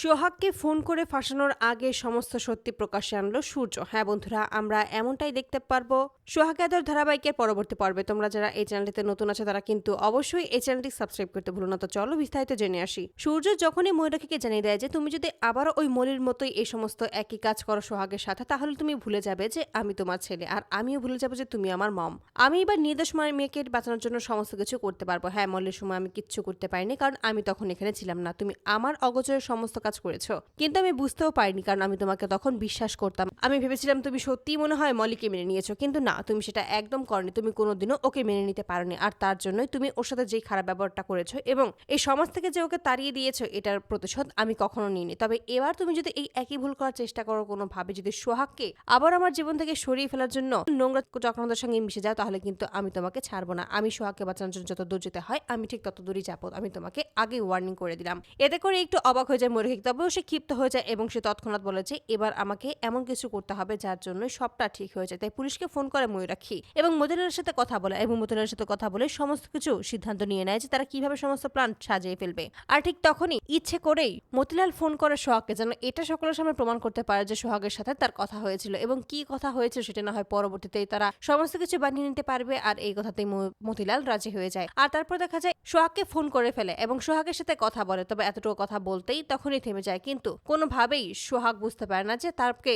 সোহাগকে phone করে ফাঁসানোর আগে সমস্ত সত্যি প্রকাশ্যে আনলো সূর্য। হ্যাঁ বন্ধুরা, আমরা এমনটাই দেখতে পারবো সোহাগ আদর ধারাবাহিকের পরবর্তী পর্বে। তোমরা যারা এই চ্যানেলটিতে নতুন আছো তারা কিন্তু অবশ্যই এই চ্যানেলটি সাবস্ক্রাইব করতে ভুলো না। তো চলো বিস্তারিত জেনে আসি। সূর্য যখনই ময়ূরাক্ষীকে জানিয়ে দেয় যে তুমি যদি আবারও ওই মলির মতোই এই সমস্ত একই কাজ করো সোহাগের সাথে, তাহলে তুমি ভুলে যাবে যে আমি তোমার ছেলে, আর আমিও ভুলে যাবো যে তুমি আমার মম। আমি এবার নির্দোষ মেয়েকে বাঁচানোর জন্য সমস্ত কিছু করতে পারবো। হ্যাঁ, মলের সময় আমি কিচ্ছু করতে পারিনি, কারণ আমি তখন এখানে ছিলাম না। তুমি আমার অগোচরে সমস্ত কাজ করেছো, কিন্তু আমি বুঝতেও পারিনি, কারণ আমি তোমাকে তখন বিশ্বাস করতাম। আমি ভেবেছিলাম তুমি সত্যিই মনে হয় মলিকে মেনে নিয়েছো, কিন্তু না, তুমি সেটা একদম করনি। তুমি কোনোদিনও ওকে মেনে নিতে পারোনি, আর তার জন্যই তুমি ওর সাথে যেই খারাপ ব্যবহারটা করেছো এবং এই সমাজ থেকে যে ওকে তাড়িয়ে দিয়েছো, এটার প্রতিশোধ আমি কখনো নিইনি। তবে এবার তুমি যদি এই একই ভুল করার চেষ্টা করো কোনোভাবে, যদি সোহাগকে আবার আমার জীবন থেকে সরিয়ে ফেলার জন্য নোংরা চক্রান্তের সঙ্গে মিশে যাও, তাহলে কিন্তু আমি তোমাকে ছাড়বো না। আমি সোহাগকে বাঁচানোর জন্য যত দূর যেতে হয় আমি ঠিক তত দূরই যাবো। আমি তোমাকে আগে ওয়ার্নিং করে দিলাম। এতে করে একটু অবাক হয়ে যায় ময়ূরাক্ষী, তবেও সে ক্ষিপ্ত হয়ে যায় এবং সে তৎক্ষণাৎ বলে যে এবার আমাকে এমন কিছু করতে হবে যার জন্য সবটা ঠিক হয়ে যায়। তাই পুলিশকে ফোন করে ময়ূরাক্ষী এবং মতিলালের সাথে কথা বলে, এবং মতিলালের সাথে কথা বলে সমস্ত কিছু সিদ্ধান্ত নিয়ে নেয় যে তারা কিভাবে সমস্ত প্ল্যান সাজিয়ে ফেলবে। আর ঠিক তখনই ইচ্ছে করেই মতিলাল ফোন করে সোহাগকে, যেন এটা সকলের সামনে প্রমাণ করতে পারে যে সোহাগের সাথে তার কথা হয়েছিল, এবং কি কথা হয়েছিল সেটা না হয় পরবর্তীতে তারা সমস্ত কিছু বানিয়ে নিতে পারবে। আর এই কথাতেই মতিলাল রাজি হয়ে যায়। আর তারপর দেখা যায় সোহাগকে ফোন করে ফেলে এবং সোহাগের সাথে কথা বলে, তবে এতটুকু কথা বলতেই তখনই থেমে যায়। কিন্তু কোনোভাবেই সোহাগ বুঝতে পারে না যে তারকে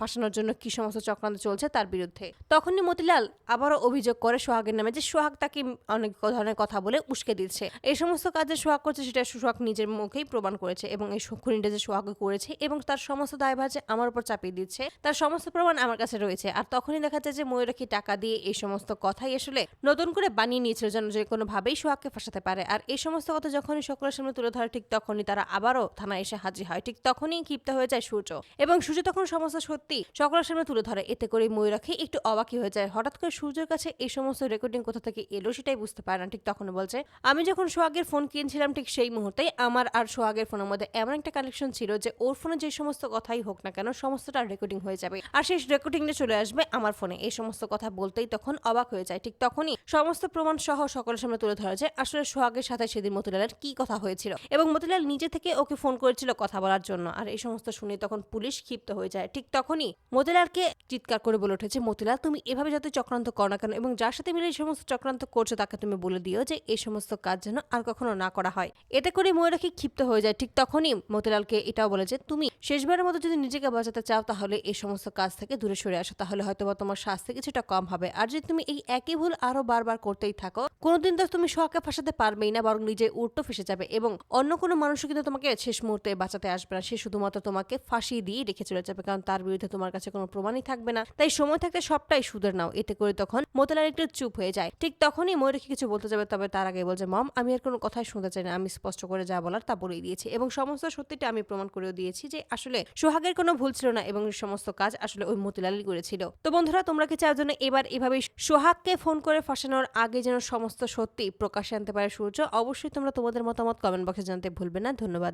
ফাঁসানোর জন্য কি সমস্ত চক্রান্ত চলছে তার বিরুদ্ধে। তখনই মতিলাল আবারও অভিযোগ করে সোহাগের নামে যে সোহাগ তাকে অনেক ধরনের কথা বলে উস্কে দিচ্ছে। এই সমস্ত কাজে সোহাগ করছে সেটা সোহাগ নিজের মুখেই প্রমাণ করেছে, এবং এই খুনিটা যে সোহাগ করেছে এবং তার সমস্ত দায়ভার যে আমার উপর চাপিয়ে দিচ্ছে, তার সমস্ত প্রমাণ আমার কাছে রয়েছে। আর তখনই দেখা যায় যে ময়ূরাক্ষী টাকা দিয়ে এই সমস্ত কথাই আসলে নতুন করে বানিয়ে নিয়েছিল, যেন যে কোনোভাবেই সোহাগকে ফাঁসাতে পারে। আর এই সমস্ত কথা যখনই সকলের সামনে তুলে ধরে, ঠিক তখনই তারা আবারও থানায় এসে হাজির হয়। ঠিক তখনই ক্ষিপ্ত হয়ে যায় সূর্য, এবং সূর্য তখন সমস্ত সত্যি সকলের সামনে তুলে ধরে। এতে করে ময়ূরাক্ষী একটু অবাকই হয়ে যায়। হঠাৎ করে সূর্যের কাছে এই সমস্ত রেকর্ডিং কোথা থেকে এলো সেটাই বুঝতে পারে না। ঠিক তখন বলছে, আমি যখন সোহাগের ফোন কিনছিলাম ঠিক সেই মুহূর্তে আমার আর সোহাগের ফোনের মধ্যে এমন একটা কানেকশন ছিল যে ওর ফোনে যে সমস্ত কথাই হোক না কেন সমস্তটা রেকর্ডিং হয়ে যাবে, আর সেই রেকর্ডিংটা চলে আসবে আমার ফোনে। এই সমস্ত কথা বলতেই তখন অবাক হয়ে যায়। ঠিক তখনই সমস্ত প্রমাণ সহ সকলের সামনে তুলে ধরা যায় আসলে সোহাগের সাথে সেদিন মতিলালের কি কথা হয়েছিল, এবং মতিলাল নিজে থেকে ওকে ফোন করেছিল কথা বলার জন্য। আর এই সমস্ত শুনে তখন পুলিশ ক্ষিপ্ত হয়ে যায়। ঠিক তখনই মতিলালকে চিৎকার করে বলে উঠেছে, মতিলাল তুমি এভাবে যত চক্রান্ত করো না কেন, এবং যার সাথে মিলে এই সমস্ত চক্রান্ত করছো তাকে তুমি বলে দিও যে এই সমস্ত কাজ যেন আর কখনো না করা হয়। এতে করে ময়ূরাক্ষী ক্ষিপ্ত হয়ে যায়। ঠিক তখনই মতিলালকে এটাও বলে যে তুমি শেষবারের মতো যদি নিজেকে বাঁচাতে চাও তাহলে এই সমস্ত কাজ থেকে দূরে সরে আসো, তাহলে হয়তো তোমার শাস্তি কিছুটা কম হবে। আর যদি তুমি এই একই ভুল আরো বারবার করতেই থাকো, কোনোদিন তো তুমি সোহাগকে ফাঁসাতে পারবেই না, বরং নিজে উল্টো ফেসে যাবে, এবং অন্য কোনো মানুষও কিন্তু তোমাকে শেষ মুহূর্তে বাঁচাতে আসবে না। সে শুধুমাত্র তোমাকে ফাঁসি দিয়ে রেখে চলে যাবে, কারণ তার বিরুদ্ধে তোমার কাছে কোনো প্রমাণই থাকবে না। তাই সময় থাকতে সবটাই সুদের নাও। এতে করে তখন মতিলাল একটু চুপ হয়ে যায়। ঠিক তখনই ময়ূরাক্ষী কিছু বলতে যাবে, তবে তার আগে বলছে, মম আমি আর কোনো কথাই শুনতে চাই না, আমি স্পষ্ট করে যা বলার তা বলেই দিয়েছি, এবং সমস্ত সত্যিটা আমি প্রমাণ করেও দিয়েছি যে আসলে সোহাগের কোনো ভুল ছিল না, এবং সমস্ত কাজ আসলে ওই মতিলালই করেছিল। তো বন্ধুরা, তোমরা কি চাও যেন এবার এভাবে সোহাগকে ফোন করে ফাঁসানোর আগে যেন সমস্ত সত্যি প্রকাশ্যে আনতে পারে সূর্য? অবশ্যই তোমরা তোমাদের মতামত কমেন্ট বক্সে জানাতে ভুলবে না। ধন্যবাদ।